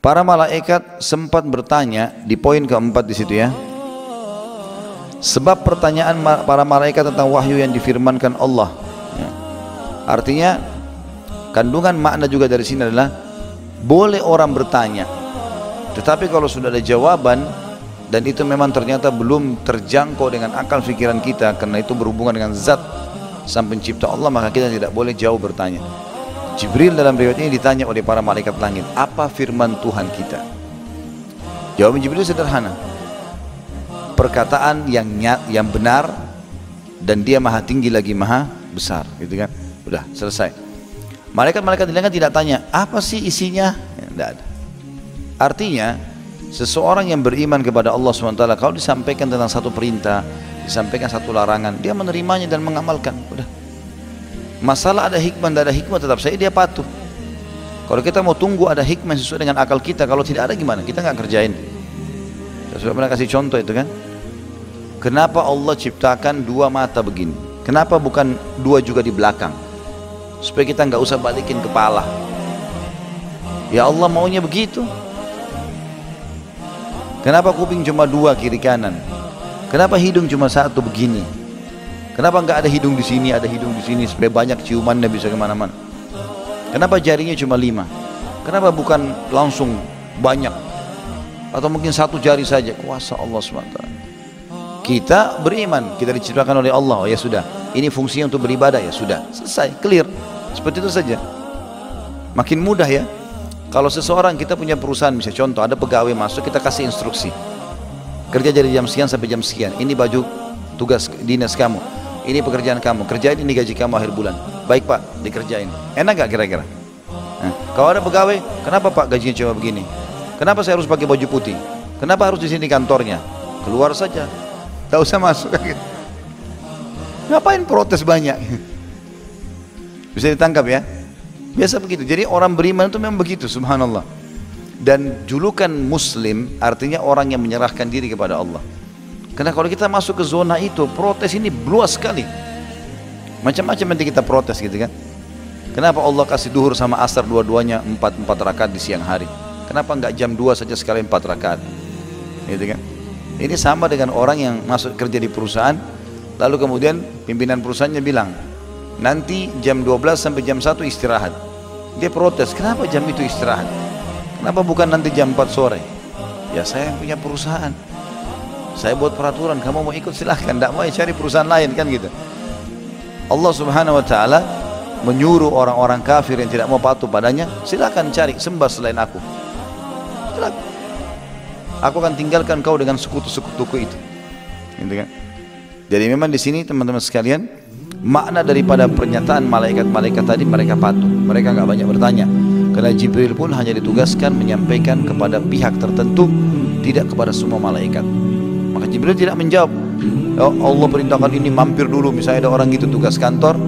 Para malaikat sempat bertanya di poin keempat di situ ya. Sebab pertanyaan para malaikat tentang wahyu yang difirmankan Allah. Ya. Artinya kandungan makna juga dari sini adalah boleh orang bertanya, tetapi kalau sudah ada jawaban dan itu memang ternyata belum terjangkau dengan akal pikiran kita, karena itu berhubungan dengan zat sang pencipta Allah, maka kita tidak boleh jauh bertanya. Jibril dalam riwayat ini ditanya oleh para malaikat langit, apa firman Tuhan kita? Jawaban Jibril sederhana, perkataan yang benar, dan dia maha tinggi lagi maha besar, gitu kan? Udah selesai. Malaikat-malaikat di langit tidak tanya apa sih isinya, tidak ada. Artinya seseorang yang beriman kepada Allah SWT, kalau disampaikan tentang satu perintah, disampaikan satu larangan, dia menerimanya dan mengamalkan. Udah. Masalah ada hikmah, tidak ada hikmah, tetap saja dia patuh. Kalau kita mau tunggu ada hikmah sesuai dengan akal kita, kalau tidak ada gimana? Kita nggak kerjain. Saya sudah pernah kasih contoh itu kan. Kenapa Allah ciptakan dua mata begini? Kenapa bukan dua juga di belakang? Supaya kita nggak usah balikin kepala. Ya Allah maunya begitu. Kenapa kuping cuma dua kiri kanan? Kenapa hidung cuma satu begini? Kenapa nggak ada hidung di sini, ada hidung di sini, supaya banyak ciumannya bisa kemana-mana? Kenapa jarinya cuma 5? Kenapa bukan langsung banyak? Atau mungkin satu jari saja? Kuasa Allah SWT. Kita beriman, kita diciptakan oleh Allah, oh ya sudah, ini fungsinya untuk beribadah, ya sudah, selesai, clear. Seperti itu saja. Makin mudah ya. Kalau seseorang, kita punya perusahaan, misalnya contoh, ada pegawai masuk, kita kasih instruksi. Kerja dari jam sekian sampai jam sekian, ini baju tugas dinas kamu, ini pekerjaan kamu, kerjain ini gaji kamu akhir bulan. Baik Pak, dikerjain. Enak gak kira-kira? Nah, kalau ada pegawai, kenapa Pak gajinya cuma begini? Kenapa saya harus pakai baju putih? Kenapa harus di sini kantornya? Keluar saja, tak usah masuk. Ngapain protes banyak? Bisa ditangkap ya? Biasa begitu. Jadi orang beriman itu memang begitu, subhanallah. Dan julukan muslim artinya orang yang menyerahkan diri kepada Allah. Karena kalau kita masuk ke zona itu, protes ini luas sekali. Macam-macam nanti kita protes gitu kan. Kenapa Allah kasih duhur sama asar dua-duanya 4 rakaat di siang hari? Kenapa enggak jam 2 saja sekali 4 rakaat? Gitu kan. Ini sama dengan orang yang masuk kerja di perusahaan, lalu kemudian pimpinan perusahaannya bilang, nanti jam 12 sampai jam 1 istirahat. Dia protes, kenapa jam itu istirahat? Kenapa bukan nanti jam 4 sore? Ya saya yang punya perusahaan, saya buat peraturan, kamu mau ikut silahkan, tidak mau ya cari perusahaan lain kan gitu. Allah Subhanahu Wa Taala menyuruh orang-orang kafir yang tidak mau patuh padanya, silahkan cari sembah selain aku. Silahkan. Aku akan tinggalkan kau dengan sekutu-sekutuku itu. Gitu kan? Jadi memang di sini teman-teman sekalian, makna daripada pernyataan malaikat-malaikat tadi, mereka patuh, mereka nggak banyak bertanya. Karena Jibril pun hanya ditugaskan menyampaikan kepada pihak tertentu, tidak kepada semua malaikat. Maka Jibril tidak menjawab, oh, Allah perintahkan ini, mampir dulu. Misalnya ada orang gitu tugas kantor,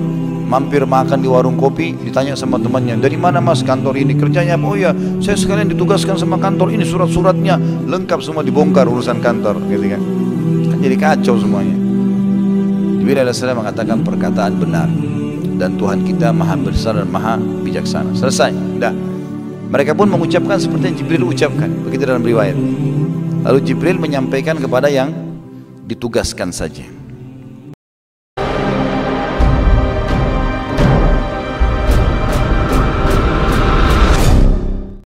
mampir makan di warung kopi, ditanya sama temannya, dari mana mas kantor ini, kerjanya apa? Oh ya, saya sekalian ditugaskan sama kantor ini, surat-suratnya lengkap semua, dibongkar urusan kantor, gitu kan. Kan jadi kacau semuanya. Jibril alaihissalam mengatakan perkataan benar, dan Tuhan kita maha besar dan maha bijaksana. Selesai, dah. Mereka pun mengucapkan seperti yang Jibril ucapkan, begitu dalam riwayat. Lalu Jibril menyampaikan kepada yang ditugaskan saja.